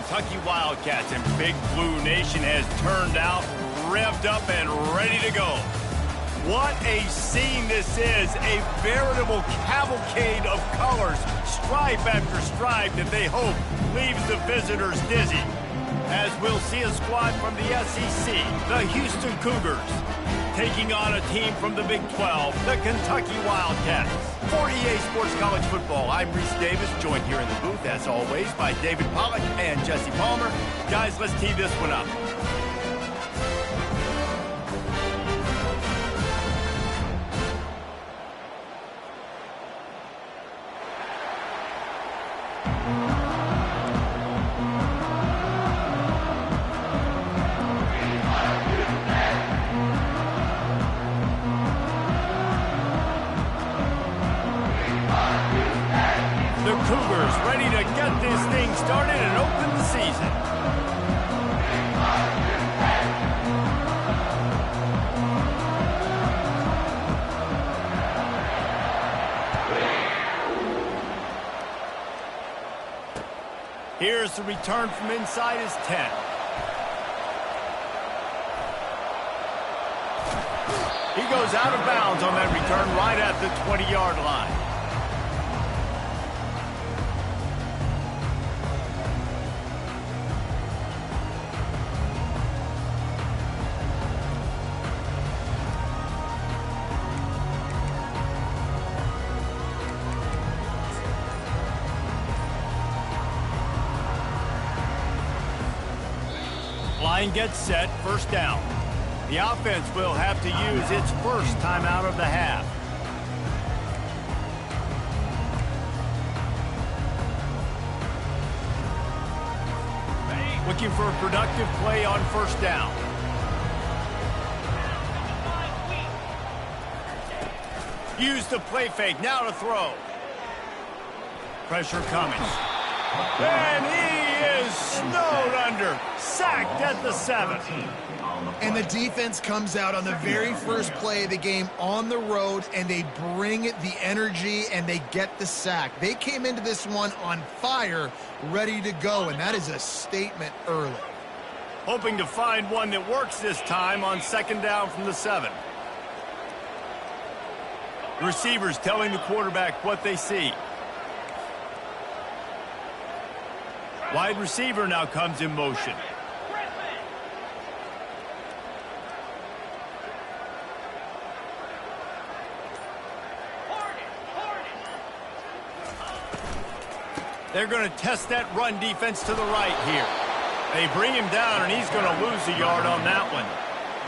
Kentucky Wildcats, and Big Blue Nation has turned out, revved up, and ready to go. What a scene this is, a veritable cavalcade of colors, stripe after stripe that they hope leaves the visitors dizzy. As we'll see a squad from the SEC, the Houston Cougars, taking on a team from the Big 12, the Kentucky Wildcats. For EA Sports College Football, I'm Reese Davis, joined here in the booth, as always, by David Pollack and Jesse Palmer. Guys, let's tee this one up. The Cougars ready to get this thing started and open the season. Here's the return from inside his 10. He goes out of bounds on that return right at the 20-yard line. Line gets set, first down. The offense will have to use its first timeout of the half. Looking for a productive play on first down. Use the play fake, now to throw. Pressure coming. And he is snowed under. Sacked at the 7. And the defense comes out on the very first play of the game on the road, and they bring the energy, and they get the sack. They came into this one on fire, ready to go, and that is a statement early. Hoping to find one that works this time on second down from the 7. The receivers telling the quarterback what they see. Wide receiver now comes in motion. They're going to test that run defense to the right here. They bring him down, and he's going to lose a yard on that one.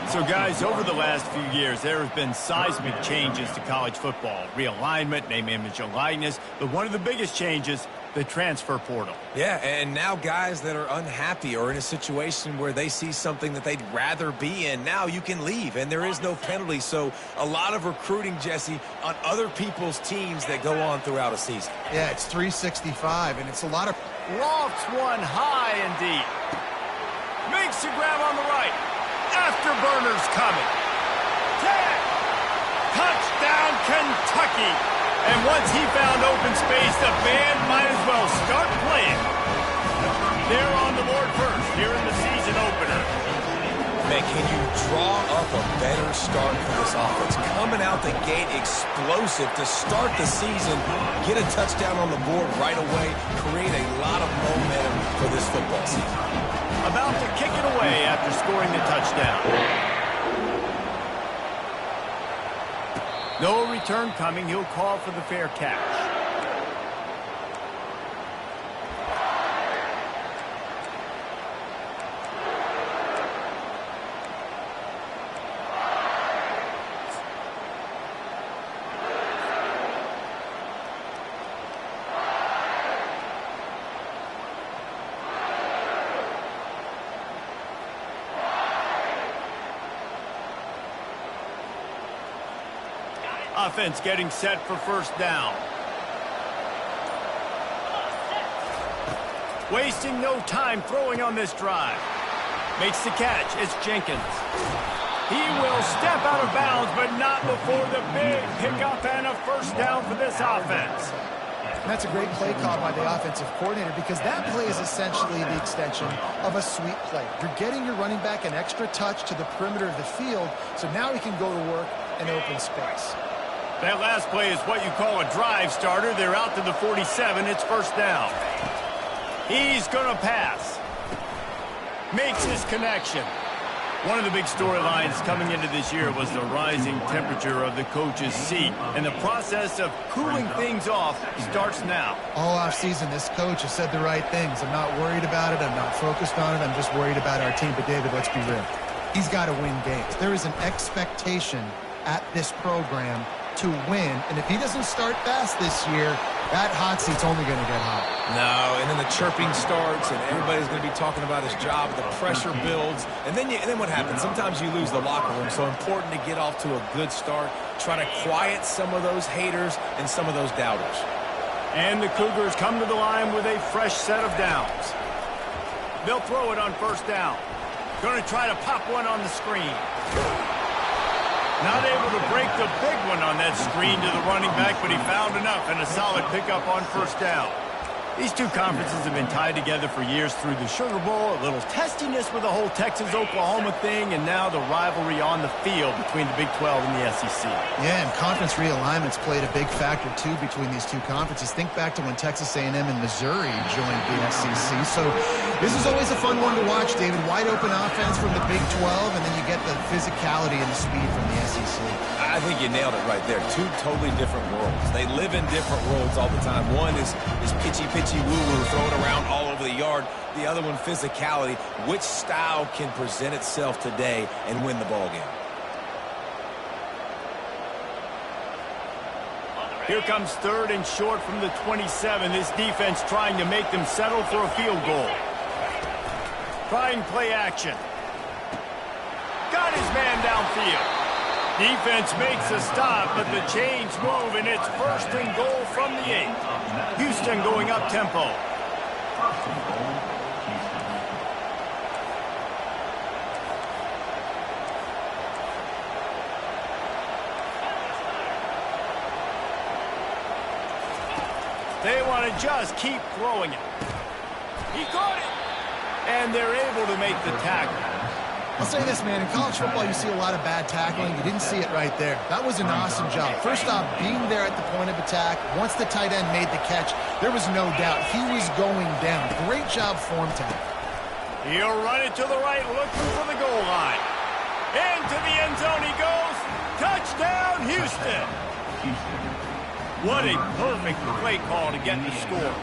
So, guys, over the last few years, there have been seismic changes to college football. Realignment, name, image, and likeness. But one of the biggest changes, the transfer portal. Yeah, and now guys that are unhappy or in a situation where they see something that they'd rather be in, now you can leave, and there is no penalty. So a lot of recruiting, Jesse, on other people's teams that go on throughout a season. Yeah, it's 365, and it's a lot of... Lofts one high and deep. Makes the grab on the right. Afterburners coming. 10. Touchdown, Kentucky. And once he found open space, the band might as well start playing. They're on the board first here in the season opener. Man, can you draw up a better start for this offense? Coming out the gate explosive to start the season, get a touchdown on the board right away, create a lot of momentum for this football season. About to kick it away after scoring the touchdown. No return coming. He'll call for the fair catch. Offense getting set for first down. Wasting no time throwing on this drive. Makes the catch. It's Jenkins. He will step out of bounds, but not before the big pickup and a first down for this offense. And that's a great play call by the offensive coordinator because that play is essentially the extension of a sweep play. You're getting your running back an extra touch to the perimeter of the field, so now he can go to work in open space. That last play is what you call a drive starter. They're out to the 47. It's first down. He's going to pass. Makes his connection. One of the big storylines coming into this year was the rising temperature of the coach's seat. And the process of cooling things off starts now. All offseason, this coach has said the right things. I'm not worried about it. I'm not focused on it. I'm just worried about our team. But, David, let's be real. He's got to win games. There is an expectation at this program to win. And if he doesn't start fast this year, that hot seat's only going to get hot. No, and then the chirping starts, and everybody's going to be talking about his job. The pressure builds, and then what happens? Sometimes you lose the locker room, so important to get off to a good start. Try to quiet some of those haters and some of those doubters. And the Cougars come to the line with a fresh set of downs. They'll throw it on first down. Going to try to pop one on the screen. Not able to break the big one on that screen to the running back, but he found enough and a solid pickup on first down. These two conferences have been tied together for years through the Sugar Bowl, a little testiness with the whole Texas-Oklahoma thing, and now the rivalry on the field between the Big 12 and the SEC. Yeah, and conference realignments played a big factor, too, between these two conferences. Think back to when Texas A&M and Missouri joined the SEC. So this is always a fun one to watch, David. Wide-open offense from the Big 12, and then you get the physicality and the speed from the SEC. I think you nailed it right there. Two totally different worlds. They live in different worlds all the time. One is pitchy woo-woo, throw it around all over the yard. The other one, physicality. Which style can present itself today and win the ball game? Here comes third and short from the 27. This defense trying to make them settle for a field goal. Trying play action. Got his man downfield. Defense makes a stop, but the chains move, and it's first and goal from the 8. Houston going up tempo. They want to just keep throwing it. He caught it. And they're able to make the tackle. I'll say this, man. In college football, you see a lot of bad tackling. You didn't see it right there. That was an awesome job. First off, being there at the point of attack. Once the tight end made the catch, there was no doubt he was going down. Great job form tackle. He'll run it to the right, looking for the goal line. Into the end zone he goes. Touchdown, Houston. What a perfect play call to get the score.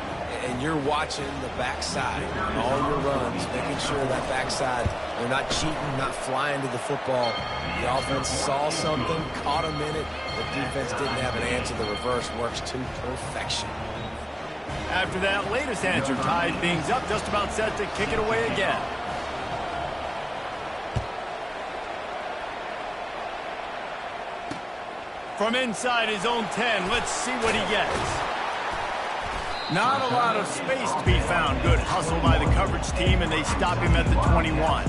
And you're watching the backside on all your runs, making sure that backside, they're not cheating, not flying to the football. The offense saw something, caught him in it. The defense didn't have an answer. The reverse works to perfection. After that latest answer tied things up, just about set to kick it away again. From inside his own 10, let's see what he gets. Not a lot of space to be found. Good hustle by the coverage team, and they stop him at the 21.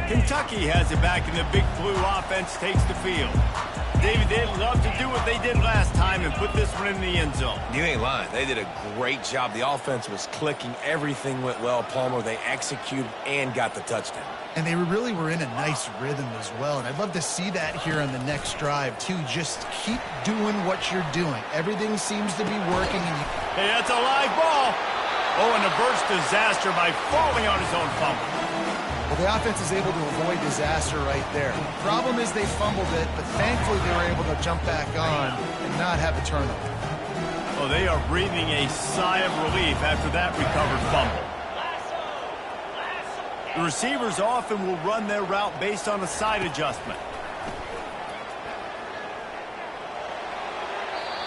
Kentucky has it back, and the Big Blue offense takes the field. David, they'd love to do what they did last time and put this one in the end zone. You ain't lying. They did a great job. The offense was clicking. Everything went well. Palmer, they executed and got the touchdown. And they really were in a nice rhythm as well. And I'd love to see that here on the next drive, too. Just keep doing what you're doing. Everything seems to be working. And hey, that's a live ball. Oh, and averts disaster by falling on his own fumble. Well, the offense is able to avoid disaster right there. The problem is they fumbled it, but thankfully they were able to jump back on and not have a turnover. Oh, they are breathing a sigh of relief after that recovered fumble. The receivers often will run their route based on a side adjustment.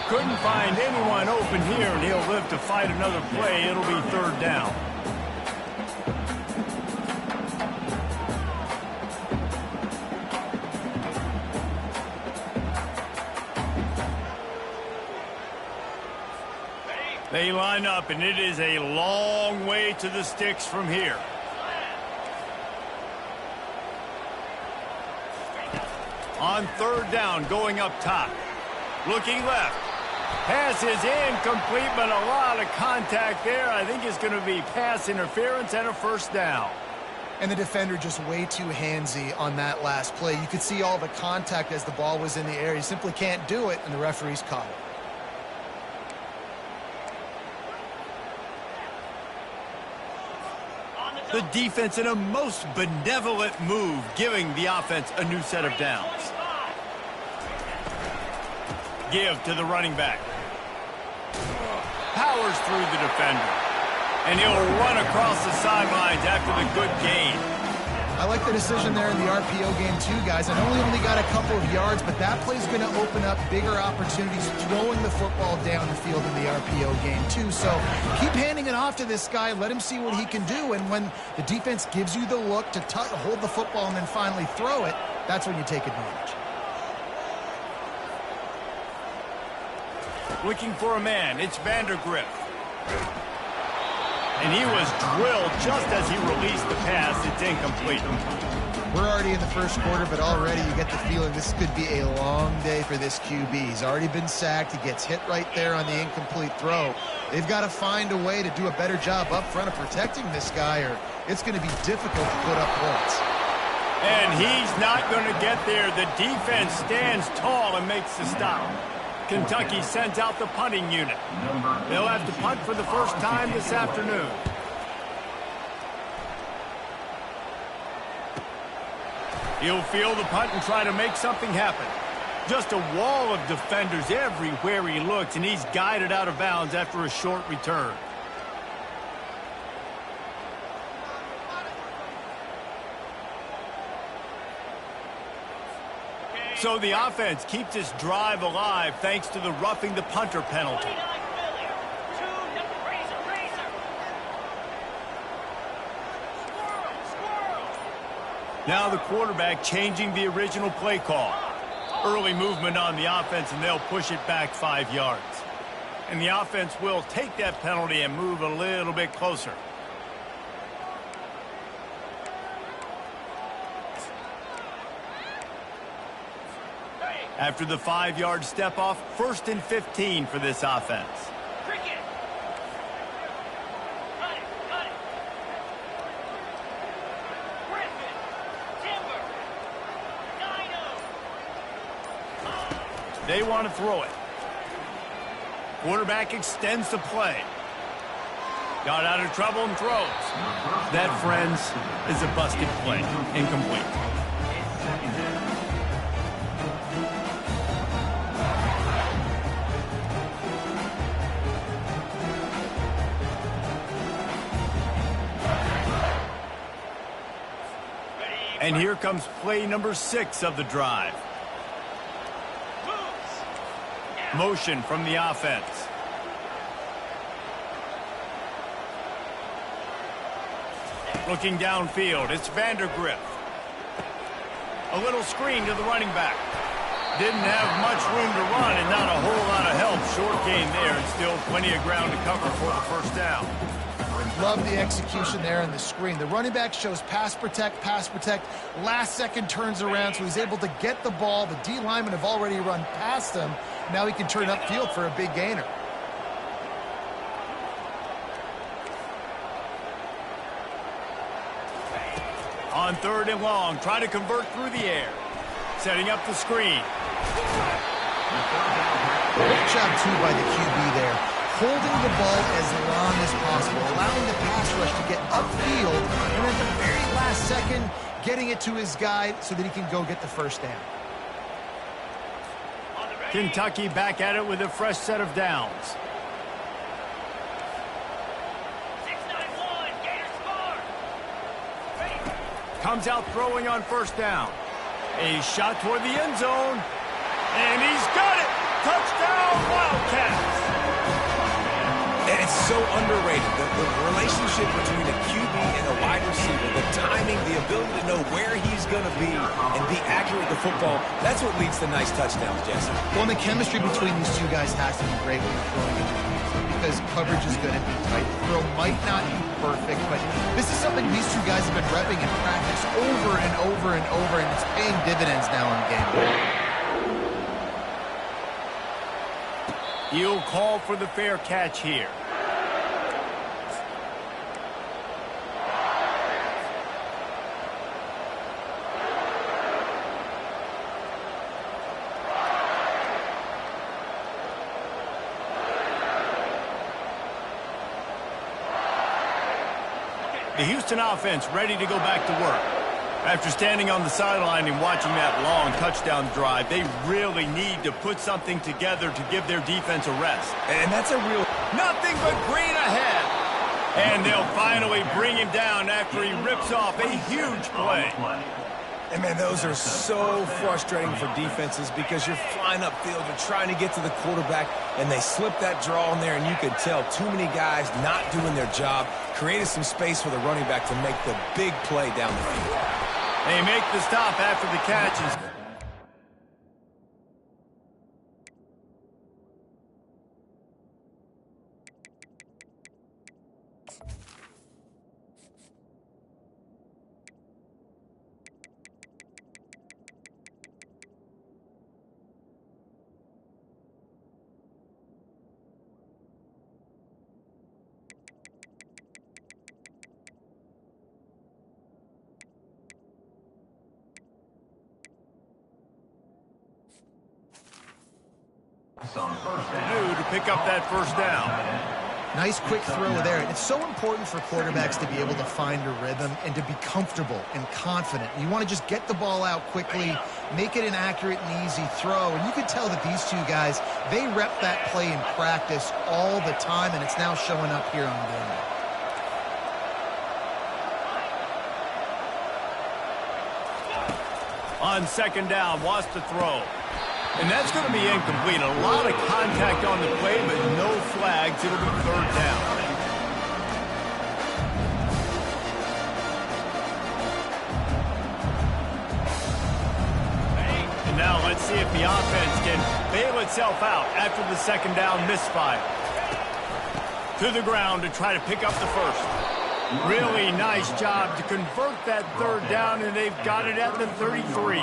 Couldn't find anyone open here, and he'll live to fight another play. It'll be third down. They line up, and it is a long way to the sticks from here. On third down, going up top. Looking left. Pass is incomplete, but a lot of contact there. I think it's going to be pass interference and a first down. And the defender just way too handsy on that last play. You could see all the contact as the ball was in the air. You simply can't do it, and the referees caught it. The defense in a most benevolent move, giving the offense a new set of downs. Give to the running back. Powers through the defender. And he'll run across the sidelines after the good gain. I like the decision there in the RPO game too, guys. I know we only got a couple of yards, but that play's going to open up bigger opportunities throwing the football down the field in the RPO game too. So keep handing it off to this guy. Let him see what he can do. And when the defense gives you the look to hold the football and then finally throw it, that's when you take advantage. Looking for a man. It's Vandergrift. And he was drilled just as he released the pass. It's incomplete. We're already in the first quarter, but already you get the feeling this could be a long day for this QB. He's already been sacked. He gets hit right there on the incomplete throw. They've got to find a way to do a better job up front of protecting this guy, or it's going to be difficult to put up points. And he's not going to get there. The defense stands tall and makes the stop. Kentucky sends out the punting unit. They'll have to punt for the first time this afternoon. He'll field the punt and try to make something happen. Just a wall of defenders everywhere he looks, and he's guided out of bounds after a short return. So the offense keeps its drive alive thanks to the roughing the punter penalty. Now the quarterback changing the original play call. Early movement on the offense, and they'll push it back 5 yards. And the offense will take that penalty and move a little bit closer. After the 5-yard step off, 1st and 15 for this offense. They want to throw it. Quarterback extends the play. Got out of trouble and throws. That, friends, is a busted play. Incomplete. And here comes play number 6 of the drive. Motion from the offense. Looking downfield, it's Vandergrift. A little screen to the running back. Didn't have much room to run and not a whole lot of help. Short gain there and still plenty of ground to cover for the first down. Love the execution there on the screen. The running back shows pass protect, last second turns around, so he's able to get the ball. The D linemen have already run past him. Now he can turn upfield for a big gainer. On 3rd and long, try to convert through the air. Setting up the screen. Great job, too, by the QB there. Holding the ball as long as possible, allowing the pass rush to get upfield, and at the very last second, getting it to his guy so that he can go get the first down. Kentucky back at it with a fresh set of downs. Comes out throwing on first down. A shot toward the end zone. And he's got it! Touchdown, Wildcats! And it's so underrated. The relationship between a QB and a wide receiver, the timing, the ability to know where he's going to be and be accurate with the football, that's what leads to nice touchdowns, Jesse. Well, and the chemistry between these two guys has to be great when they're throwing into the because coverage is going to be tight. The throw might not be perfect, but this is something these two guys have been repping in practice over and over and over, and it's paying dividends now in game one. He'll call for the fair catch here. The Houston offense ready to go back to work. After standing on the sideline and watching that long touchdown drive, they really need to put something together to give their defense a rest. And that's a real... Nothing but green ahead. And they'll finally bring him down after he rips off a huge play. And, man, those are so frustrating for defenses because you're flying upfield, you're trying to get to the quarterback, and they slip that draw in there, and you can tell too many guys not doing their job, created some space for the running back to make the big play down the field. They make the stop after the catch. To pick up that first down. Nice quick throw there. It's so important for quarterbacks to be able to find a rhythm and to be comfortable and confident. You want to just get the ball out quickly, make it an accurate and easy throw. And you can tell that these two guys, they rep that play in practice all the time, and it's now showing up here on game day. On second down, wants to throw. And that's going to be incomplete. A lot of contact on the play, but no flags. It'll be third down. And now let's see if the offense can bail itself out after the second down misfire. To the ground to try to pick up the first. Really nice job to convert that third down, and they've got it at the 33.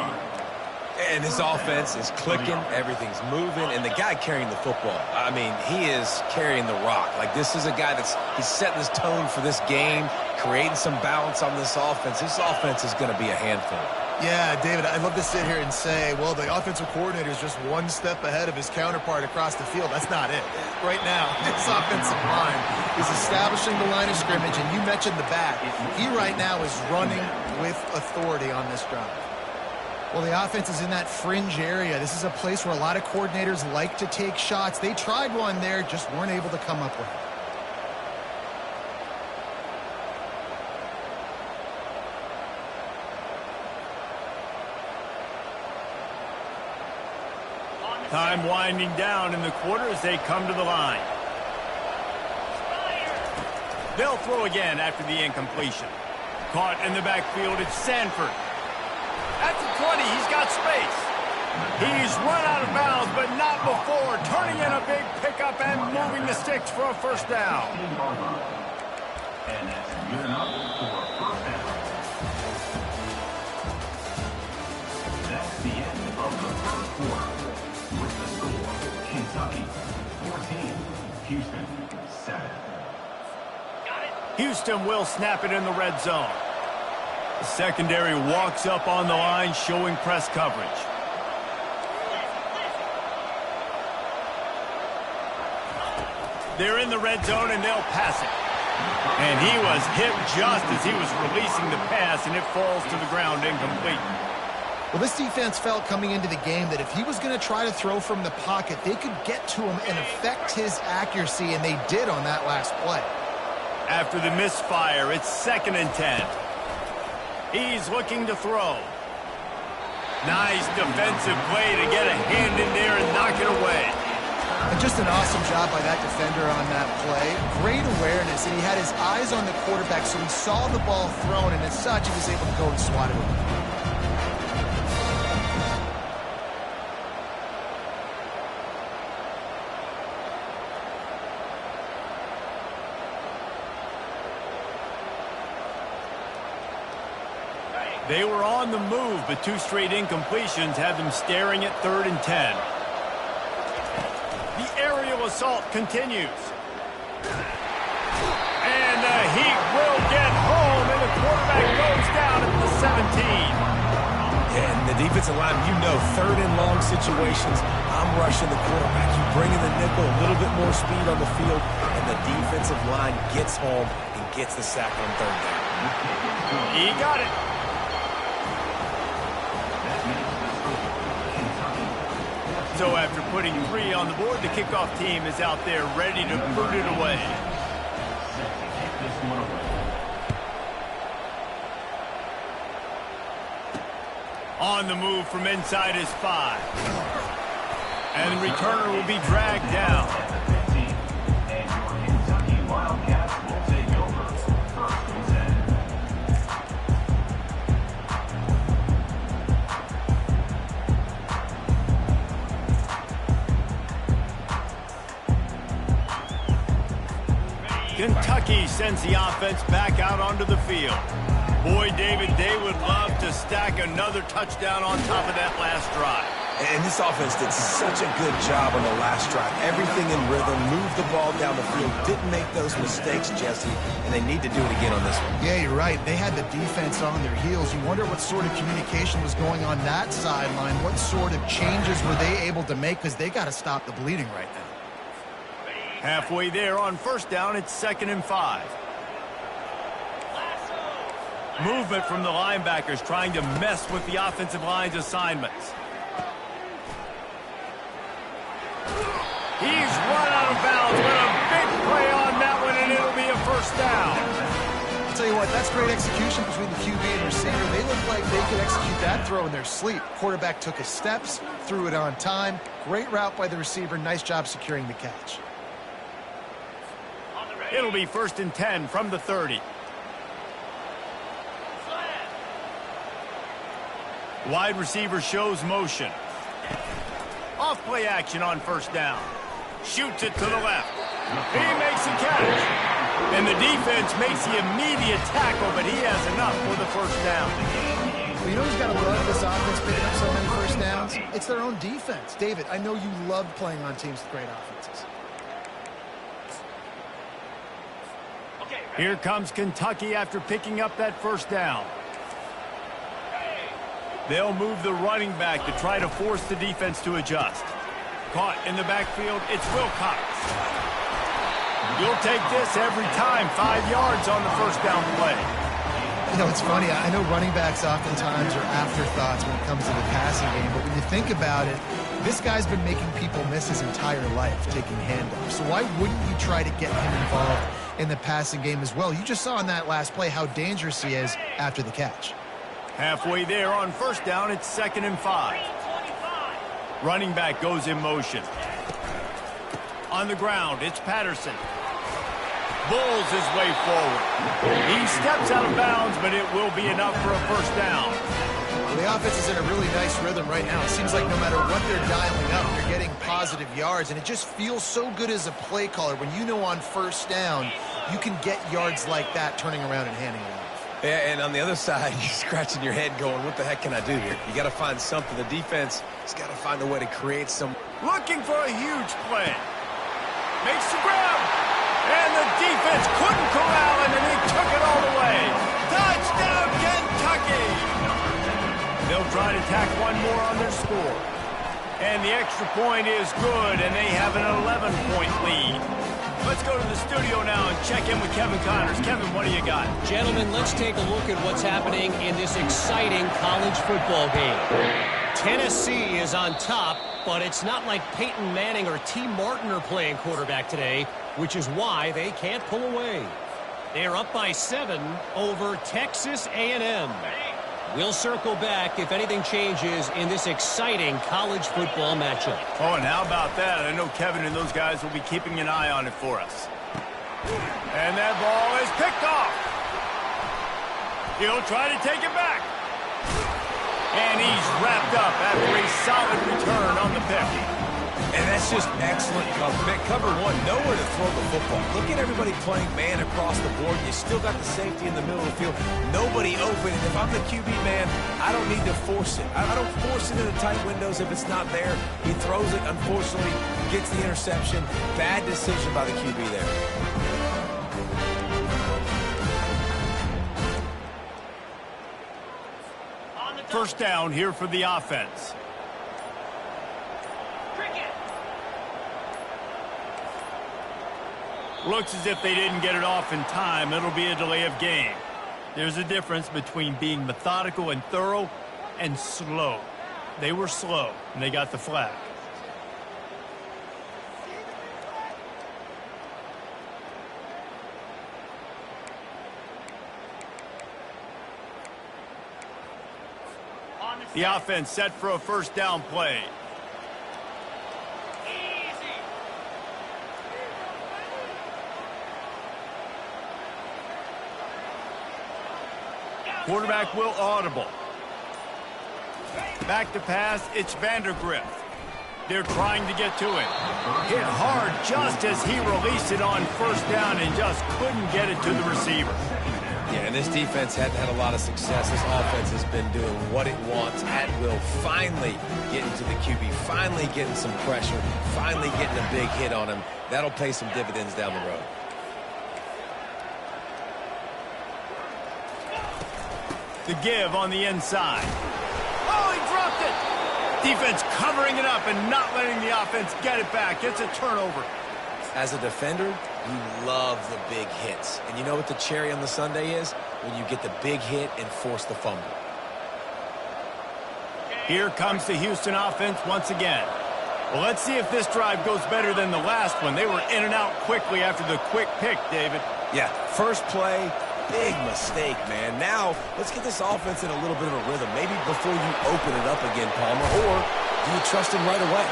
And this offense is clicking, everything's moving, and the guy carrying the football, I mean, he is carrying the rock. Like, this is a guy he's setting this tone for this game, creating some balance on this offense. This offense is going to be a handful. Yeah, David, I'd love to sit here and say, well, the offensive coordinator is just one step ahead of his counterpart across the field. That's not it. Right now, this offensive line is establishing the line of scrimmage, and you mentioned the back. He right now is running with authority on this drive. Well, the offense is in that fringe area. This is a place where a lot of coordinators like to take shots. They tried one there, just weren't able to come up with it. Time winding down in the quarter as they come to the line. They'll throw again after the incompletion. Caught in the backfield, it's Sanford. At the 20, he's got space. He's run out of bounds, but not before. Turning in a big pickup and moving the sticks for a first down. And that's good enough for a first down. That's the end of the first quarter. With the score, Kentucky 14, Houston 7. Houston will snap it in the red zone. The secondary walks up on the line, showing press coverage. They're in the red zone, and they'll pass it. And he was hit just as he was releasing the pass, and it falls to the ground incomplete. Well, this defense felt coming into the game that if he was going to try to throw from the pocket, they could get to him and affect his accuracy, and they did on that last play. After the misfire, it's 2nd and 10. He's looking to throw. Nice defensive play to get a hand in there and knock it away. And just an awesome job by that defender on that play. Great awareness, and he had his eyes on the quarterback, so he saw the ball thrown, and as such, he was able to go and swat it away. They were on the move, but 2 straight incompletions had them staring at 3rd and 10. The aerial assault continues. And the Heat will get home, and the quarterback goes down at the 17. And the defensive line, 3rd and long situations, I'm rushing the quarterback. You bring in the nickel, a little bit more speed on the field, and the defensive line gets home and gets the sack on 3rd down. He got it. So after putting 3 on the board, the kickoff team is out there ready to boot it away. On the move from inside his 5. And the returner will be dragged down. And your Kentucky Wildcats will take over 1st and 10. Kentucky sends the offense back out onto the field. Boy, David, they would love to stack another touchdown on top of that last drive. And this offense did such a good job on the last drive. Everything in rhythm, moved the ball down the field, didn't make those mistakes, Jesse, and they need to do it again on this one. Yeah, you're right. They had the defense on their heels. You wonder what sort of communication was going on that sideline. What sort of changes were they able to make? Because they got to stop the bleeding right now. Halfway there on 1st down, it's 2nd and 5. Movement from the linebackers trying to mess with the offensive line's assignments. He's run out of bounds with a big play on that one, and it'll be a 1st down. I'll tell you what, that's great execution between the QB and receiver. They looked like they could execute that throw in their sleep. Quarterback took his steps, threw it on time. Great route by the receiver. Nice job securing the catch. It'll be 1st and 10 from the 30. Wide receiver shows motion. Off play action on 1st down. Shoots it to the left. He makes a catch. And the defense makes the immediate tackle, but he has enough for the 1st down. Well, you know who's got to love this offense picking up so many 1st downs? It's their own defense. David, I know you love playing on teams with great offenses. Here comes Kentucky after picking up that 1st down. They'll move the running back to try to force the defense to adjust. Caught in the backfield, it's Wilcox. You'll take this every time. 5 yards on the 1st down play. You know, it's funny. I know running backs oftentimes are afterthoughts when it comes to the passing game, but when you think about it, this guy's been making people miss his entire life taking handoffs. So why wouldn't you try to get him involved in the passing game as well? You just saw in that last play how dangerous he is after the catch. Halfway there on 1st down, it's 2nd and 5. Running back goes in motion. On the ground, it's Patterson. Bulls his way forward. He steps out of bounds, but it will be enough for a 1st down. Well, the offense is in a really nice rhythm right now. It seems like no matter what they're dialing up, they're getting positive yards, and it just feels so good as a play caller when you know on 1st down you can get yards like that turning around and handing it off. Yeah, and on the other side, you're scratching your head going, what the heck can I do here? You got to find something. The defense has got to find a way to create some. Looking for a huge play. Makes the grab. And the defense couldn't corral him, and he took it all the way. Touchdown, Kentucky! They'll try to tack one more on their score. And the extra point is good, and they have an 11-point lead. Let's go to the studio now and check in with Kevin Connors. Kevin, what do you got? Gentlemen, let's take a look at what's happening in this exciting college football game. Tennessee is on top, but it's not like Peyton Manning or T. Martin are playing quarterback today, which is why they can't pull away. They're up by 7 over Texas A&M. We'll circle back if anything changes in this exciting college football matchup. Oh, and how about that? I know Kevin and those guys will be keeping an eye on it for us. And that ball is picked off. He'll try to take it back. And he's wrapped up after a solid return on the pick. And that's just excellent cover. Cover one, nowhere to throw the football. Look at everybody playing man across the board. You still got the safety in the middle of the field. Nobody open. And if I'm the QB man, I don't need to force it. I don't force it into tight windows if it's not there. He throws it, unfortunately, gets the interception. Bad decision by the QB there. First down here for the offense. Looks as if they didn't get it off in time. It'll be a delay of game. There's a difference between being methodical and thorough and slow. They were slow, and they got the flag. The offense set for a first down play. Quarterback will audible. Back to pass, it's Vandergrift. They're trying to get to it. Hit hard just as he released it on first down and just couldn't get it to the receiver. Yeah, and this defense hadn't had a lot of success. This offense has been doing what it wants at will. Finally getting to the QB, finally getting some pressure, finally getting a big hit on him. That'll pay some dividends down the road. The give on the inside. Oh, he dropped it! Defense covering it up and not letting the offense get it back. It's a turnover. As a defender, you love the big hits. And you know what the cherry on the sundae is? When you get the big hit and force the fumble. Here comes the Houston offense once again. Well, let's see if this drive goes better than the last one. They were in and out quickly after the quick pick, David. Yeah, first play, big mistake, man. Now, let's get this offense in a little bit of a rhythm. Maybe before you open it up again, Palmer, or do you trust him right away?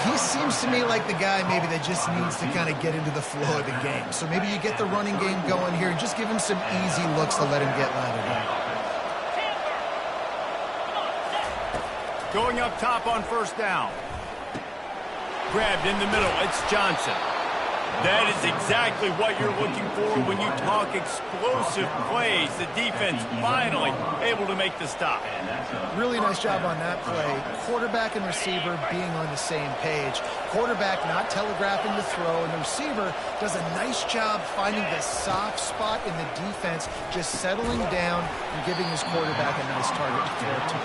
He seems to me like the guy maybe that just needs to kind of get into the flow of the game. So maybe you get the running game going here and just give him some easy looks to let him get lathered in. Going up top on first down. Grabbed in the middle. It's Johnson. That is exactly what you're looking for when you talk explosive plays. The defense finally able to make the stop. Really nice job on that play. Quarterback and receiver being on the same page. Quarterback not telegraphing the throw, and the receiver does a nice job finding the soft spot in the defense, just settling down and giving his quarterback a nice target to throw to.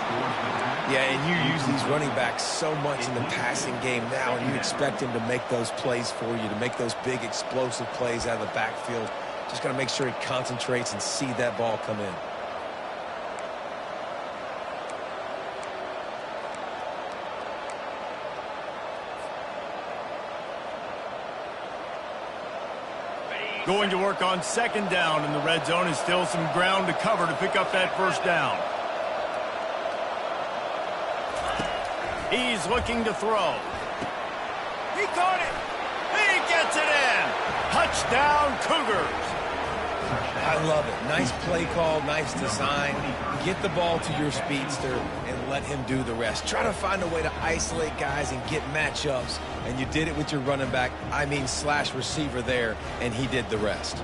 Yeah, and you use these running backs so much in the passing game now, and you expect him to make those plays for you, to make those big explosive plays out of the backfield. Just got to make sure he concentrates and see that ball come in. Going to work on second down in the red zone, and still some ground to cover to pick up that first down. He's looking to throw. He caught it. He gets it in. Touchdown, Cougars. I love it. Nice play call, nice design. Get the ball to your speedster and let him do the rest. Try to find a way to isolate guys and get matchups. And you did it with your running back, slash receiver there, and he did the rest.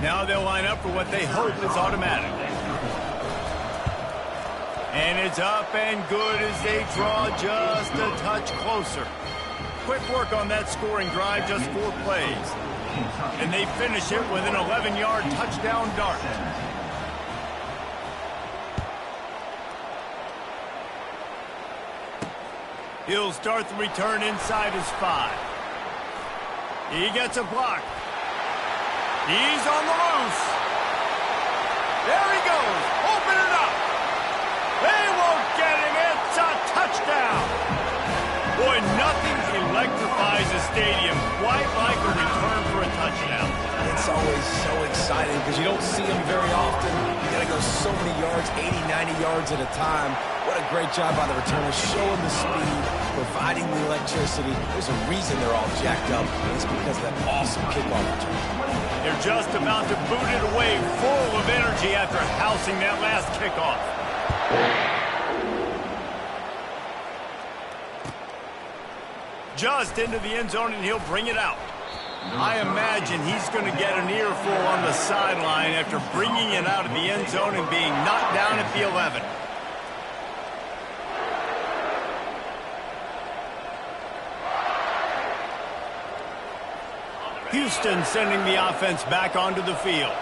Now they'll line up for what they hope is automatic. And it's up and good as they draw just a touch closer. Quick work on that scoring drive, just 4 plays. And they finish it with an 11-yard touchdown dart. He'll start the return inside his 5. He gets a block. He's on the loose. There he goes. Open it up. They won't get him. It's a touchdown. Boy, nothing electrifies a stadium quite like a return for a touchdown. It's always so exciting because you don't see them very often. You got to go so many yards, 80, 90 yards at a time. What a great job by the returners, showing the speed, providing the electricity. There's a reason they're all jacked up, and it's because of that awesome kickoff return. They're just about to boot it away, full of energy after housing that last kickoff. just into the end zone, and he'll bring it out. I imagine he's going to get an earful on the sideline after bringing it out of the end zone and being knocked down at the 11. Houston sending the offense back onto the field.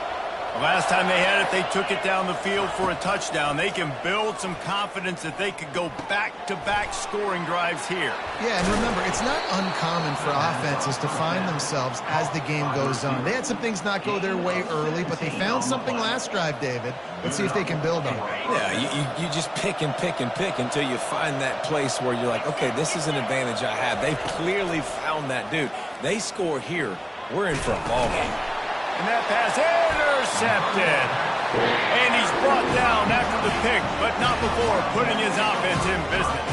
The last time they had it, they took it down the field for a touchdown. They can build some confidence that they could go back-to-back scoring drives here. Yeah, and remember, it's not uncommon for offenses to find themselves as the game goes on. They had some things not go their way early, but they found something last drive, David. Let's see if they can build on it. Yeah, you just pick and pick and pick until you find that place where you're like, okay, this is an advantage I have. They clearly found that dude. They score here, we're in for a ball game. And that pass intercepted. And he's brought down after the pick, but not before putting his offense in business.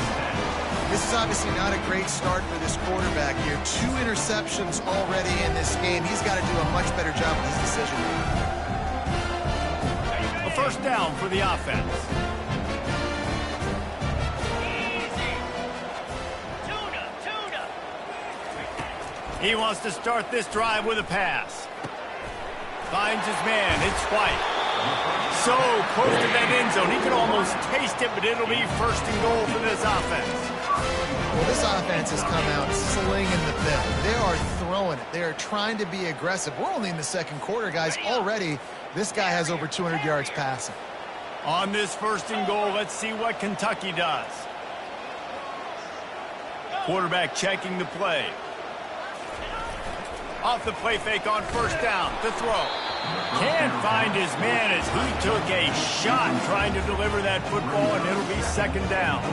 This is obviously not a great start for this quarterback here. 2 interceptions already in this game. He's got to do a much better job with his decision. A first down for the offense. He wants to start this drive with a pass. Finds his man. It's White. So close to that end zone. He could almost taste it, but it'll be first and goal for this offense. Well, this offense has come out slinging the bill. They are throwing it. They are trying to be aggressive. We're only in the second quarter, guys. Already, this guy has over 200 yards passing. On this first and goal, let's see what Kentucky does. Quarterback checking the play. Off the play fake on first down. The throw. Can't find his man as he took a shot trying to deliver that football, and it'll be second down.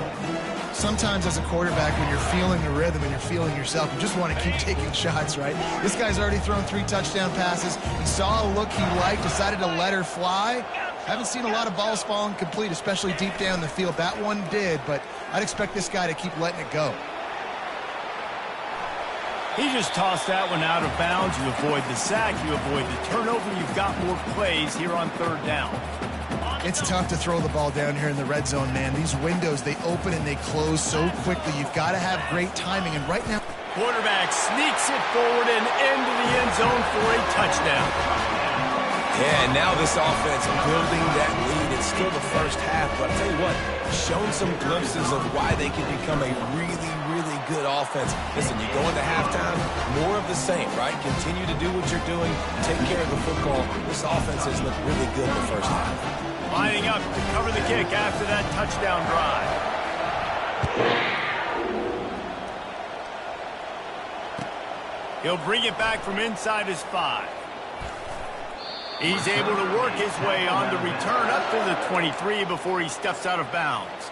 Sometimes as a quarterback, when you're feeling the rhythm and you're feeling yourself, you just want to keep taking shots, right? This guy's already thrown 3 touchdown passes. He saw a look he liked, decided to let her fly. Haven't seen a lot of balls falling complete, especially deep down the field. That one did, but I'd expect this guy to keep letting it go. He just tossed that one out of bounds. You avoid the sack, you avoid the turnover. You've got more plays here on third down. It's tough to throw the ball down here in the red zone, man. These windows, they open and they close so quickly. You've got to have great timing, and right now... Quarterback sneaks it forward and into the end zone for a touchdown. Yeah, and now this offense building that lead. It's still the first half, but I'll tell you what, shown some glimpses of why they can become a really good offense. Listen, you go into halftime, more of the same, right? Continue to do what you're doing, take care of the football. This offense has looked really good in the first half. Lining up to cover the kick after that touchdown drive. He'll bring it back from inside his 5. He's able to work his way on the return up to the 23 before he steps out of bounds.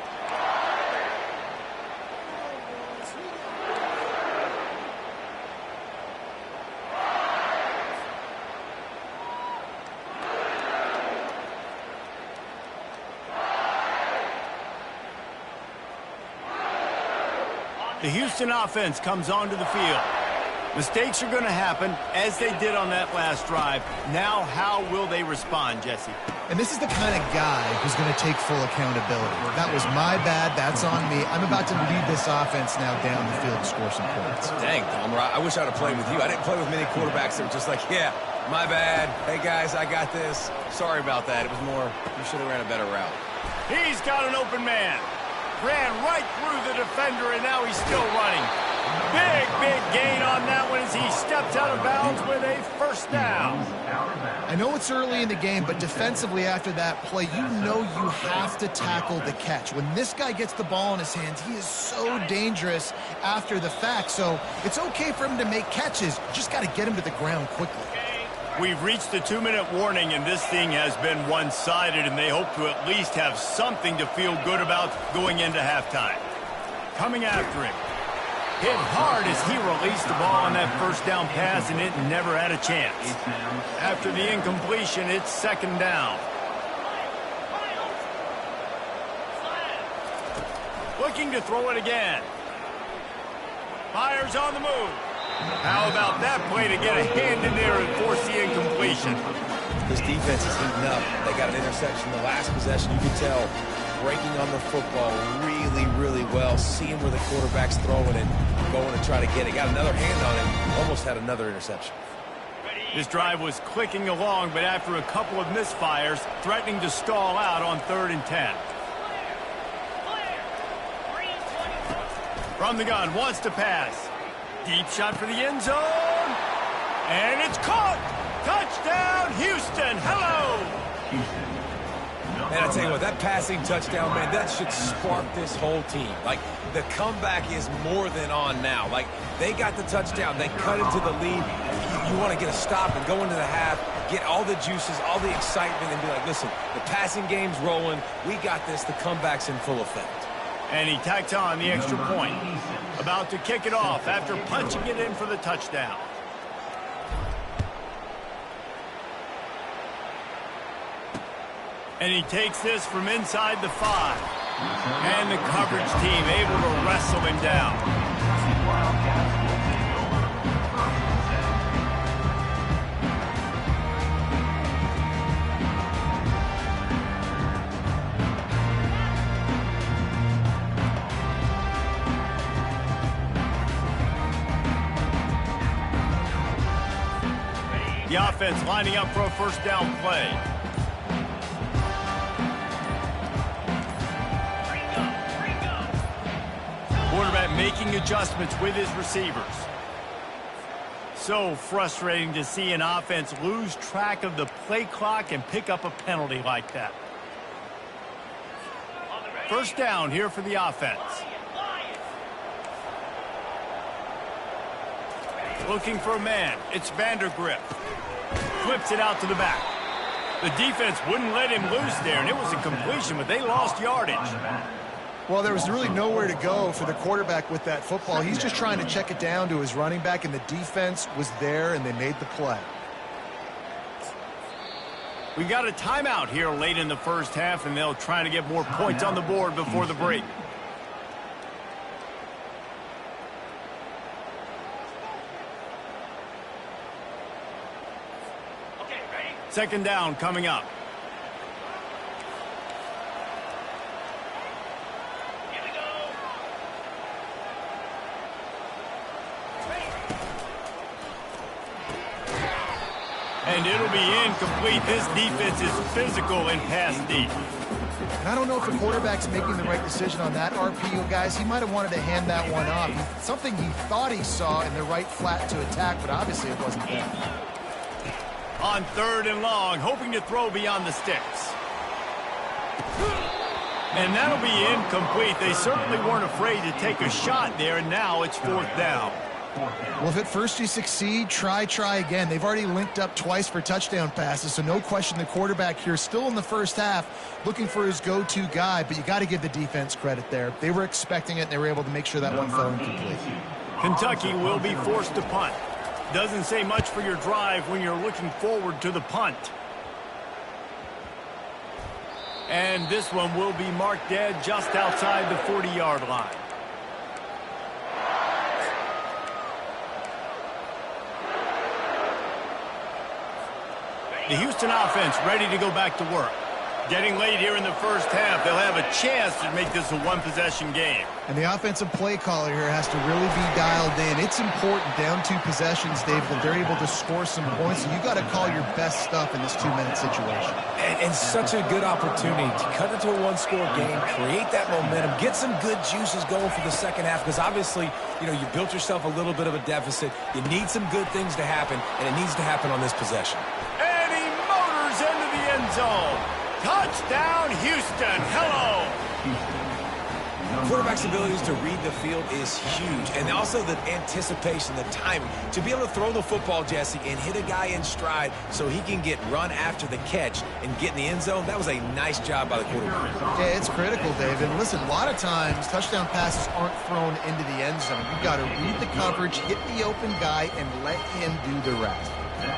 The Houston offense comes onto the field. Mistakes are going to happen, as they did on that last drive. Now, how will they respond, Jesse? And this is the kind of guy who's going to take full accountability. That was my bad. That's on me. I'm about to lead this offense now down the field to score some points. Dang, Tom, I wish I'd have played with you. I didn't play with many quarterbacks that were just like, yeah, my bad. Hey, guys, I got this. Sorry about that. It was more, you should have ran a better route. He's got an open man. Ran right through the defender, and now he's still running. Big gain on that one as he steps out of bounds with a first down. I know it's early in the game, but defensively after that play, you know you have to tackle the catch. When this guy gets the ball in his hands, he is so dangerous after the fact. So it's okay for him to make catches. You just got to get him to the ground quickly. We've reached the 2-minute warning, and this thing has been one-sided, and they hope to at least have something to feel good about going into halftime. Coming after him. Hit hard as he released the ball on that first down pass, and it never had a chance. After the incompletion, it's second down. Looking to throw it again. Fires on the move. How about that play to get a hand in there and force the incompletion? This defense is heating up. They got an interception the last possession. You could tell breaking on the football really well, seeing where the quarterback's throwing it, going to try to get it. Got another hand on it, almost had another interception. This drive was clicking along, but after a couple of misfires, threatening to stall out on 3rd and 10. From the gun, wants to pass. Deep shot for the end zone. And it's caught. Touchdown, Houston. Hello. Man, I tell you what, that passing touchdown, man, that should spark this whole team. Like, the comeback is more than on now. Like, they got the touchdown. They cut into the lead. You want to get a stop and go into the half, get all the juices, all the excitement, and be like, listen, the passing game's rolling. We got this. The comeback's in full effect. And he tacked on the extra point. About to kick it off after punching it in for the touchdown. And he takes this from inside the 5. And the coverage team able to wrestle him down. The offense lining up for a first down play. Quarterback making adjustments with his receivers. So frustrating to see an offense lose track of the play clock and pick up a penalty like that. First down here for the offense. Looking for a man. It's Vandergrift. Flips it out to the back. The defense wouldn't let him loose there, and it was a completion, but they lost yardage. Well, there was really nowhere to go for the quarterback with that football. He's just trying to check it down to his running back, and the defense was there, and they made the play. We got a timeout here late in the first half, and they'll try to get more points on the board before the break. Second down coming up. Here we go. And it'll be incomplete. This defense is physical and pass deep. And I don't know if the quarterback's making the right decision on that RPO, guys. He might have wanted to hand that one off. Something he thought he saw in the right flat to attack, but obviously it wasn't there. On 3rd and long, hoping to throw beyond the sticks. And that'll be incomplete. They certainly weren't afraid to take a shot there, and now it's 4th down. Well, if at first you succeed, try again. They've already linked up twice for touchdown passes, so no question the quarterback here still in the first half looking for his go-to guy, but you got to give the defense credit there. They were expecting it, and they were able to make sure that one fell incomplete. Kentucky will be forced to punt. Doesn't say much for your drive when you're looking forward to the punt. And this one will be marked dead just outside the 40-yard line. The Houston offense ready to go back to work. Getting late here in the first half, they'll have a chance to make this a one-possession game. And the offensive play caller here has to really be dialed in. It's important down 2 possessions, Dave, that they're able to score some points. So you got to call your best stuff in this 2-minute situation. And such a good opportunity to cut into a one-score game, create that momentum, get some good juices going for the second half, because obviously, you know, you built yourself a little bit of a deficit. You need some good things to happen, and it needs to happen on this possession. And he motors into the end zone. Touchdown, Houston. Hello. Quarterback's abilities to read the field is huge, and also the anticipation, the timing. To be able to throw the football, Jesse, and hit a guy in stride so he can get run after the catch and get in the end zone, that was a nice job by the quarterback. Yeah, it's critical, Dave. And listen, a lot of times touchdown passes aren't thrown into the end zone. You've got to read the coverage, hit the open guy, and let him do the rest.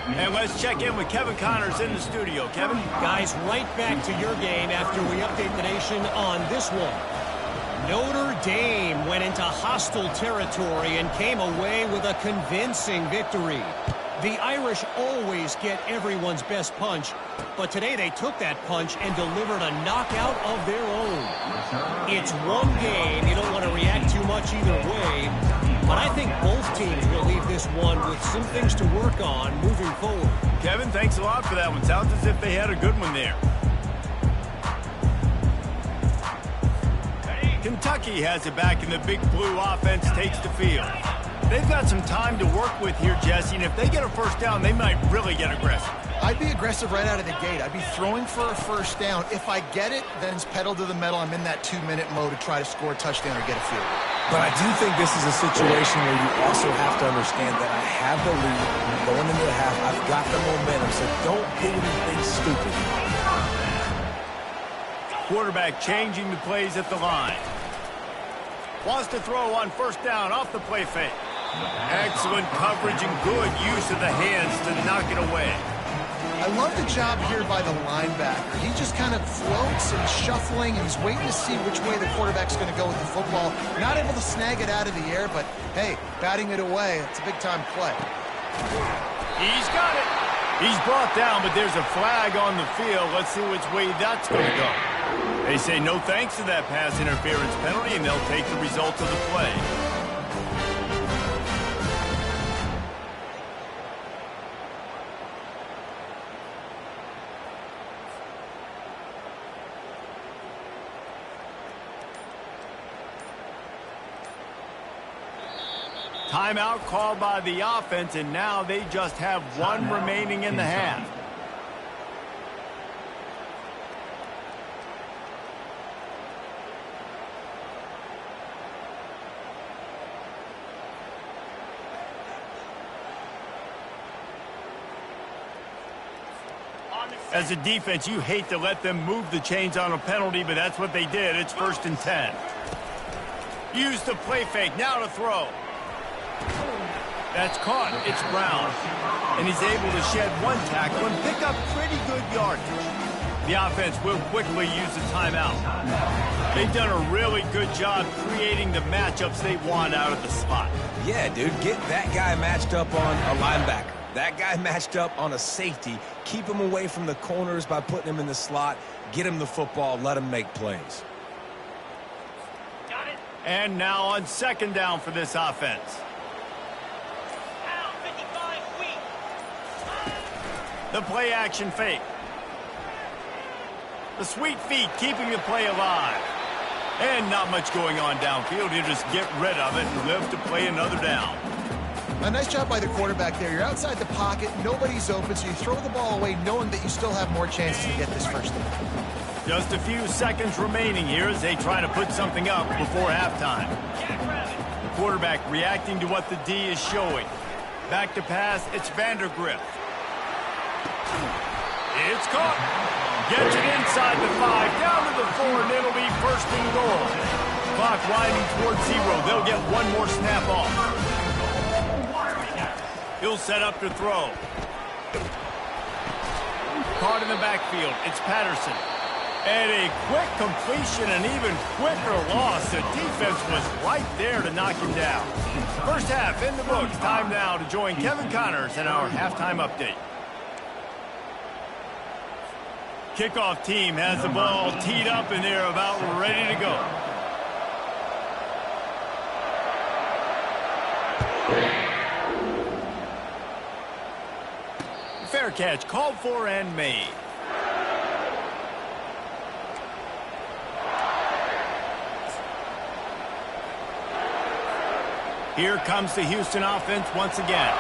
And let's check in with Kevin Connors in the studio. Kevin? Guys, right back to your game after we update the nation on this one. Notre Dame went into hostile territory and came away with a convincing victory. The Irish always get everyone's best punch, but today they took that punch and delivered a knockout of their own. It's one game you don't want to this one with some things to work on moving forward. Kevin, thanks a lot for that one. Sounds as if they had a good one there. Kentucky has it back, and the Big Blue offense takes the field. They've got some time to work with here, Jesse, and if they get a first down, they might really get aggressive. I'd be aggressive right out of the gate. I'd be throwing for a first down. If I get it, then it's pedal to the metal. I'm in that 2-minute mode to try to score a touchdown or get a field goal. But I do think this is a situation where you also have to understand that I have the lead going into the half. I've got the momentum, so don't do anything stupid. Quarterback changing the plays at the line. Wants to throw on first down off the play fake. Excellent coverage and good use of the hands to knock it away. I love the job here by the linebacker. He just kind of floats and shuffling, and he's waiting to see which way the quarterback's going to go with the football. Not able to snag it out of the air, but, hey, batting it away, it's a big-time play. He's got it. He's brought down, but there's a flag on the field. Let's see which way that's going to go. They say no thanks to that pass interference penalty, and they'll take the result of the play. Timeout called by the offense, and now they just have one remaining in the half. As a defense, you hate to let them move the chains on a penalty, but that's what they did. It's 1st and 10. Use the play fake. Now to throw. That's caught. It's Brown. And he's able to shed one tackle and pick up pretty good yardage. The offense will quickly use the timeout. They've done a really good job creating the matchups they want out of the spot. Yeah, dude, get that guy matched up on a linebacker. That guy matched up on a safety. Keep him away from the corners by putting him in the slot. Get him the football. Let him make plays. Got it. And now on 2nd down for this offense. The play action fake. The sweet feet keeping the play alive. And not much going on downfield. He'll just get rid of it and live to play another down. A nice job by the quarterback there. You're outside the pocket. Nobody's open, so you throw the ball away knowing that you still have more chances to get this first down. Just a few seconds remaining here as they try to put something up before halftime. The quarterback reacting to what the D is showing. Back to pass, it's Vandergrift. It's caught. Gets it inside the 5, down to the 4, and it'll be 1st and goal. Clock winding towards 0. They'll get one more snap off. He'll set up to throw. Caught in the backfield. It's Patterson. And a quick completion, an even quicker loss. The defense was right there to knock him down. First half in the books. Time now to join Kevin Connors in our halftime update. Kickoff team has the ball teed up, and they're about ready to go. Fair catch called for and made. Here comes the Houston offense once again.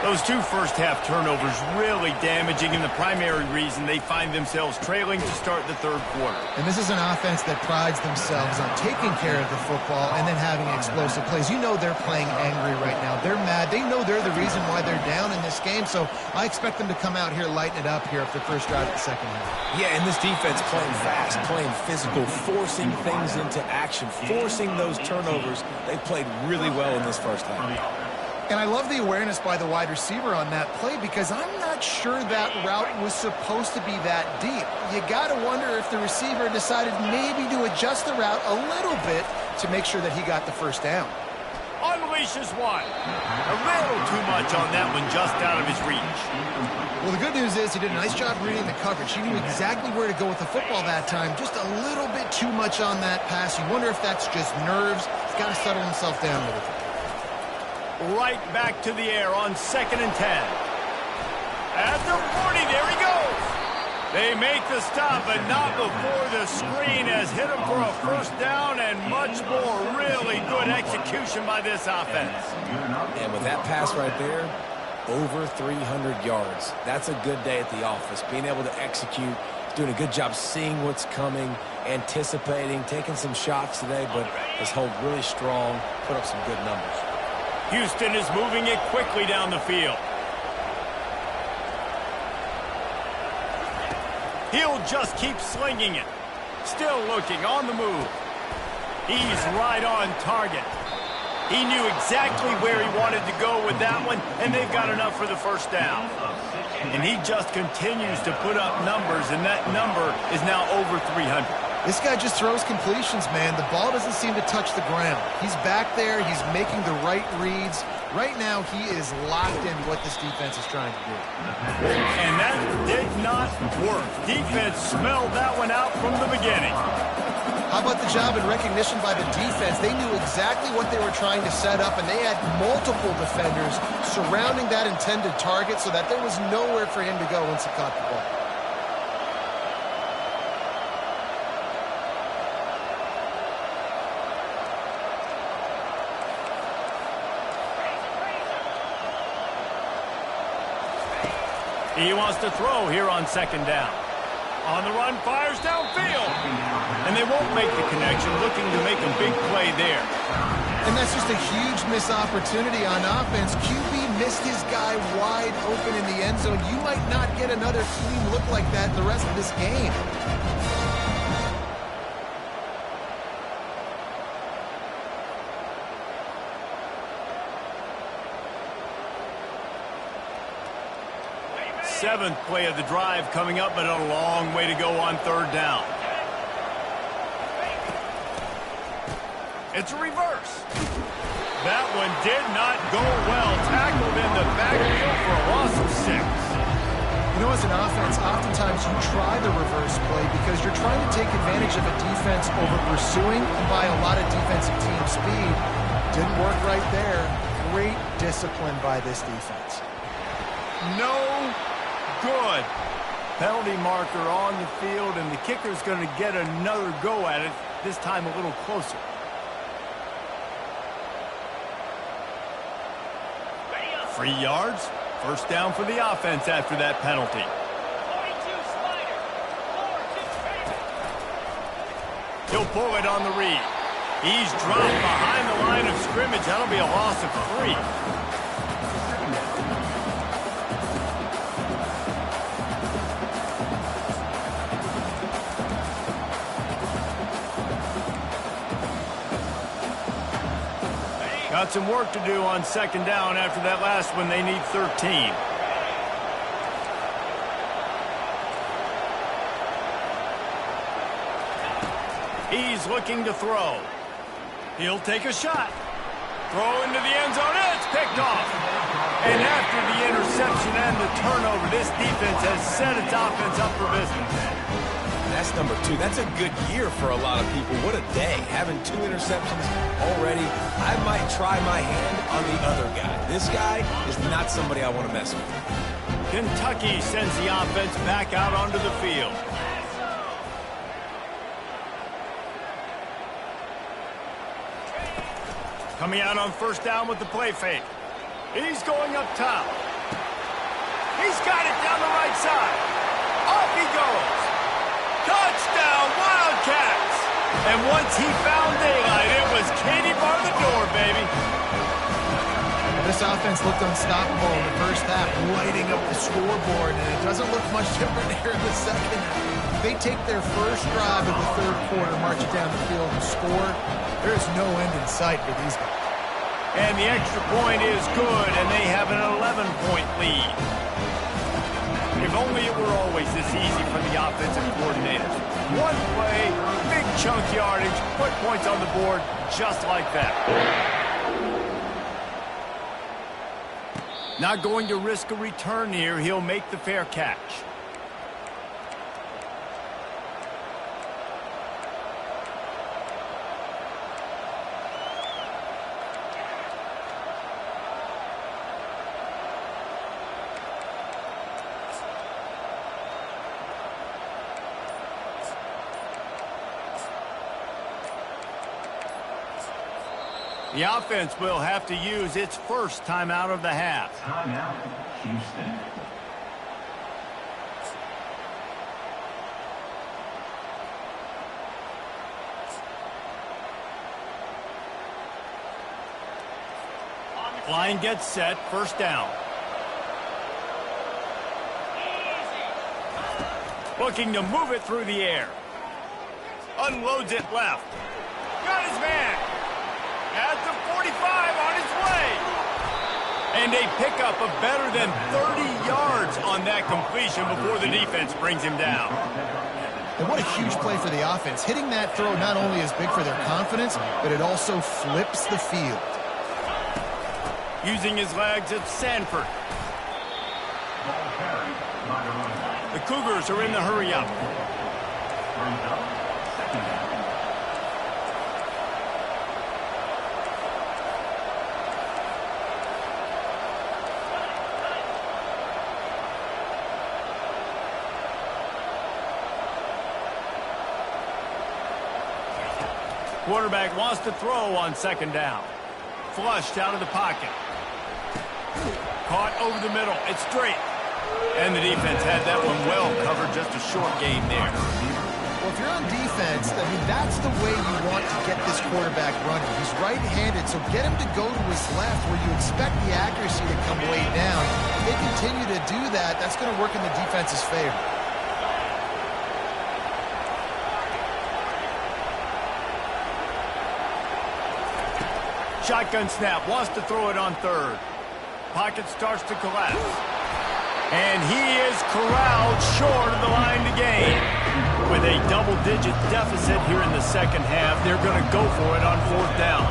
Those 2 first-half turnovers really damaging, and the primary reason they find themselves trailing to start the 3rd quarter. And this is an offense that prides themselves on taking care of the football and then having explosive plays. You know they're playing angry right now. They're mad. They know they're the reason why they're down in this game, so I expect them to come out here, lighten it up here after the first drive of the 2nd half. Yeah, and this defense playing fast, playing physical, forcing things into action, forcing those turnovers. They played really well in this first half. And I love the awareness by the wide receiver on that play because I'm not sure that route was supposed to be that deep. You got to wonder if the receiver decided maybe to adjust the route a little bit to make sure that he got the first down. Unleashes one. A little too much on that one, just out of his reach. Well, the good news is he did a nice job reading the coverage. He knew exactly where to go with the football that time. Just a little bit too much on that pass. You wonder if that's just nerves. He's got to settle himself down a little bit. right back to the air on 2nd and 10. At the 40, there he goes. They make the stop, but not before the screen has hit him for a first down and much more. Really good execution by this offense. And with that pass right there, over 300 yards. That's a good day at the office. Being able to execute, doing a good job seeing what's coming, anticipating, taking some shots today, but has held really strong, put up some good numbers. Houston is moving it quickly down the field. He'll just keep slinging it. Still looking on the move. He's right on target. He knew exactly where he wanted to go with that one, and they've got enough for the first down. And he just continues to put up numbers, and that number is now over 300. This guy just throws completions, man. The ball doesn't seem to touch the ground. He's back there. He's making the right reads. Right now, he is locked in what this defense is trying to do. And that did not work. Defense smelled that one out from the beginning. How about the job and recognition by the defense? They knew exactly what they were trying to set up, and they had multiple defenders surrounding that intended target so that there was nowhere for him to go once he caught the ball. He wants to throw here on 2nd down. On the run, fires downfield. And they won't make the connection, looking to make a big play there. And that's just a huge missed opportunity on offense. QB missed his guy wide open in the end zone. You might not get another clean look like that the rest of this game. Seventh play of the drive coming up, but a long way to go on 3rd down. It's a reverse. That one did not go well. Tackled in the backfield for a loss of 6. You know, as an offense, oftentimes you try the reverse play because you're trying to take advantage of a defense over pursuing and buy a lot of defensive team speed. Didn't work right there. Great discipline by this defense. No good. Penalty marker on the field, and the kicker's going to get another go at it, this time a little closer. Free yards. First down for the offense after that penalty. He'll pull it on the read. He's dropped behind the line of scrimmage. That'll be a loss of 3. Got some work to do on 2nd down after that last one. They need 13. He's looking to throw. He'll take a shot. Throw into the end zone. It's picked off. And after the interception and the turnover, this defense has set its offense up for business. That's number 2. That's a good year for a lot of people. What a day. Having 2 interceptions already. I might try my hand on the other guy. This guy is not somebody I want to mess with. Kentucky sends the offense back out onto the field. Coming out on 1st down with the play fake. He's going up top. He's got it down the right side. Off he goes. Touchdown, Wildcats! And once he found daylight, it was Katie bar the door, baby. This offense looked unstoppable in the first half, lighting up the scoreboard, and it doesn't look much different here in the second. They take their first drive of the 3rd quarter, march it down the field and score. There's no end in sight for these guys. And the extra point is good, and they have an 11-point lead. If only it were always this easy for the offensive coordinators. One play, big chunk yardage, put points on the board just like that. Not going to risk a return here. He'll make the fair catch. The offense will have to use its first timeout of the half. Timeout, Houston. Line gets set, first down. Looking to move it through the air. Unloads it left. Got his man. At the 45 on his way. And a pickup of better than 30 yards on that completion before the defense brings him down. And what a huge play for the offense. Hitting that throw not only is big for their confidence, but it also flips the field. Using his legs, it's Sanford. Ball carried by the running back. The Cougars are in the hurry up. Brings up second down. Quarterback wants to throw on second down. Flushed out of the pocket. Caught over the middle. It's straight. And the defense had that one well covered. Just a short game there. Well, if you're on defense, I mean, that's the way you want to get this quarterback running. He's right-handed, so get him to go to his left where you expect the accuracy to come way down. If they continue to do that, that's going to work in the defense's favor. Shotgun snap. Wants to throw it on third. Pocket starts to collapse. And he is corralled short of the line to gain. With a double-digit deficit here in the second half, they're going to go for it on fourth down.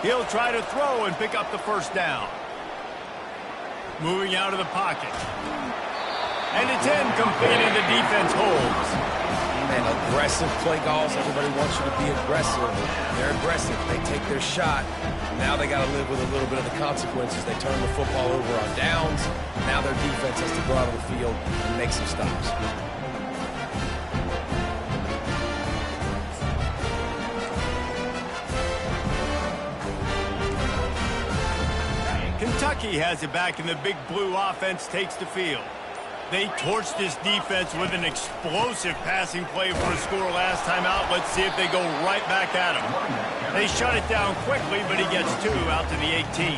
He'll try to throw and pick up the first down. Moving out of the pocket. And it's incomplete, and the defense holds. Man, aggressive play calls. Everybody wants you to be aggressive. They're aggressive. They take their shot. Now they got to live with a little bit of the consequences. They turn the football over on downs. Now their defense has to go out on the field and make some stops. Kentucky has it back, and the Big Blue offense takes the field. They torched this defense with an explosive passing play for a score last time out. Let's see if they go right back at him. They shut it down quickly, but he gets two out to the 18.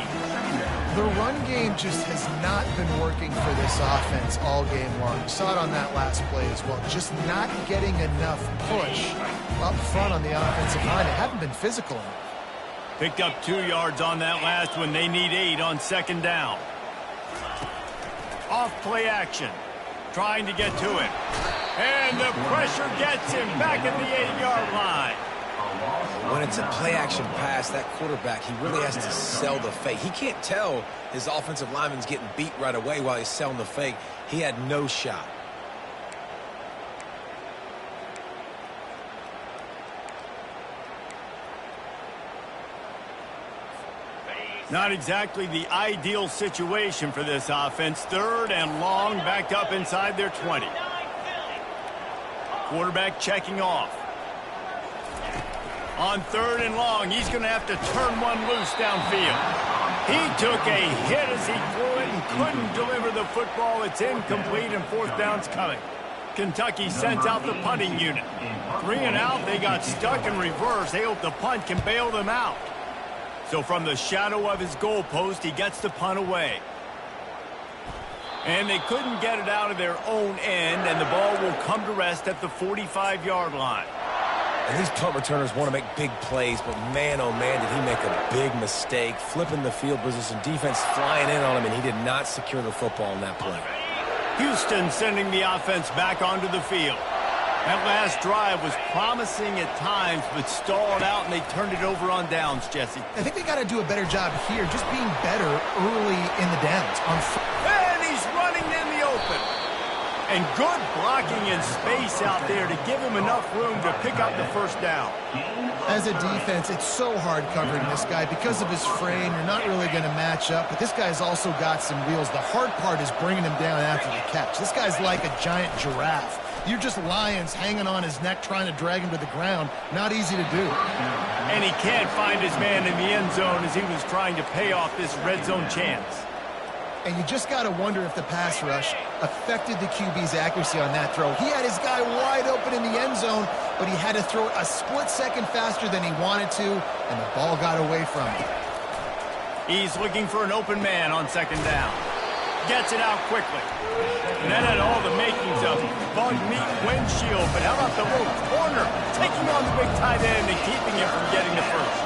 The run game just has not been working for this offense all game long. You saw it on that last play as well. Just not getting enough push up front on the offensive line. They haven't been physical enough. Picked up 2 yards on that last one. They need 8 on second down. Off play action. Trying to get to it. And the pressure gets him back at the 8-yard line. When it's a play-action pass, that quarterback, he really has to sell the fake. He can't tell his offensive lineman's getting beat right away while he's selling the fake. He had no shot. Not exactly the ideal situation for this offense. Third and long, backed up inside their 20. Quarterback checking off. On third and long, he's going to have to turn one loose downfield. He took a hit as he threw it and couldn't deliver the football. It's incomplete, and fourth down's coming. Kentucky sent out the punting unit. 3 and out, they got stuck in reverse. They hope the punt can bail them out. So from the shadow of his goalpost, he gets the punt away. And they couldn't get it out of their own end, and the ball will come to rest at the 45-yard line. And these punt returners want to make big plays, but man, oh man, did he make a big mistake. Flipping the field position, defense flying in on him, and he did not secure the football in that play. Houston sending the offense back onto the field. That last drive was promising at times, but stalled out, and they turned it over on downs, Jesse. I think they got to do a better job here, just being better early in the downs. And he's running in the open. And good blocking in space out there to give him enough room to pick up the first down. As a defense, it's so hard covering this guy. Because of his frame, you're not really going to match up, but this guy's also got some wheels. The hard part is bringing him down after the catch. This guy's like a giant giraffe. You're just lions hanging on his neck trying to drag him to the ground. Not easy to do. And he can't find his man in the end zone as he was trying to pay off this red zone chance. And you just got to wonder if the pass rush affected the QB's accuracy on that throw. He had his guy wide open in the end zone, but he had to throw it a split second faster than he wanted to, and the ball got away from him. He's looking for an open man on second down. Gets it out quickly. And that had all the makings of bug meat windshield, but how about the little corner taking on the big tight end and keeping him from getting the first?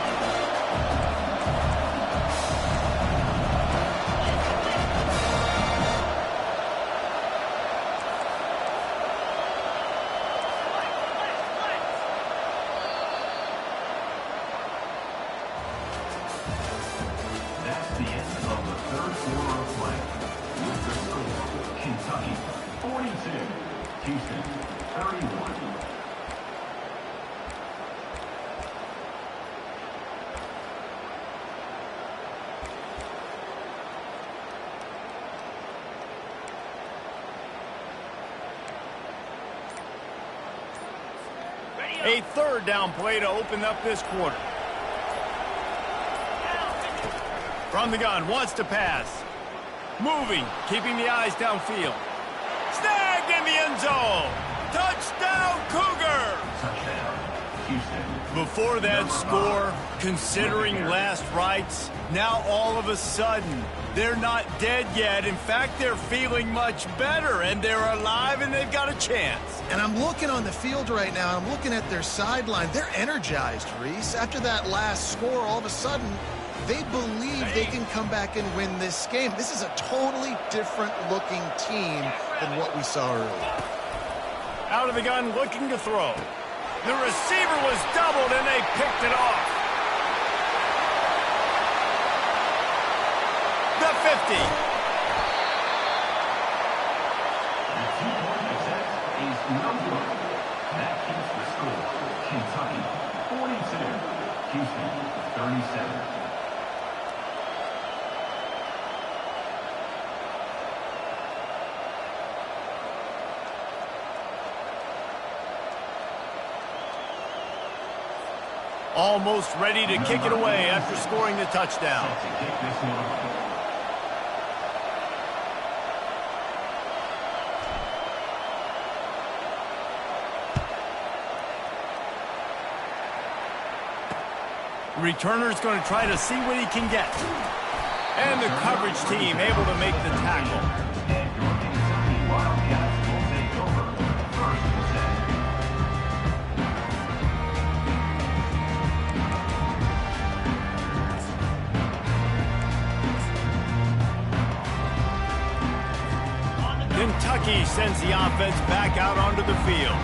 That's the end of the third quarter of play. With the score, Kentucky 42, Houston 31. A third down play to open up this quarter. From the gun, wants to pass. Moving, keeping the eyes downfield. Snagged in the end zone. Touchdown, Cougar! Touchdown, Houston. Before that score, considering last rites, now all of a sudden, they're not dead yet. In fact, they're feeling much better, and they're alive, and they've got a chance. And I'm looking on the field right now, I'm looking at their sideline. They're energized, Reese. After that last score, all of a sudden, they believe they can come back and win this game. This is a totally different-looking team than what we saw earlier. Out of the gun, looking to throw. The receiver was doubled, and they picked it off. The 50. The two-point attempt is no good. That keeps the score. Kentucky 42, Houston 37. Almost ready to kick it away after scoring the touchdown. To kick this one off. Returner's going to try to see what he can get. And the coverage team able to make the tackle. And your Kentucky Wildcats will take over. First and 10. Kentucky sends the offense back out onto the field.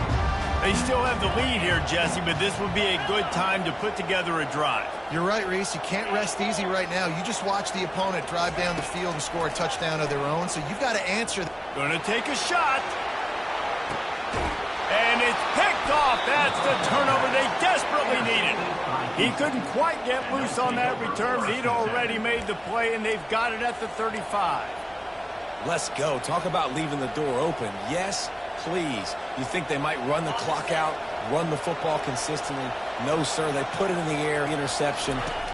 They still have the lead here, Jesse, but this would be a good time to put together a drive. You're right, Reese. You can't rest easy right now. You just watch the opponent drive down the field and score a touchdown of their own, so you've got to answer. Gonna take a shot. And it's picked off. That's the turnover they desperately needed. He couldn't quite get loose on that return, but he'd already made the play, and they've got it at the 35. Let's go. Talk about leaving the door open. Yes, please. You think they might run the clock out, run the football consistently? No, sir. They put it in the air, interception.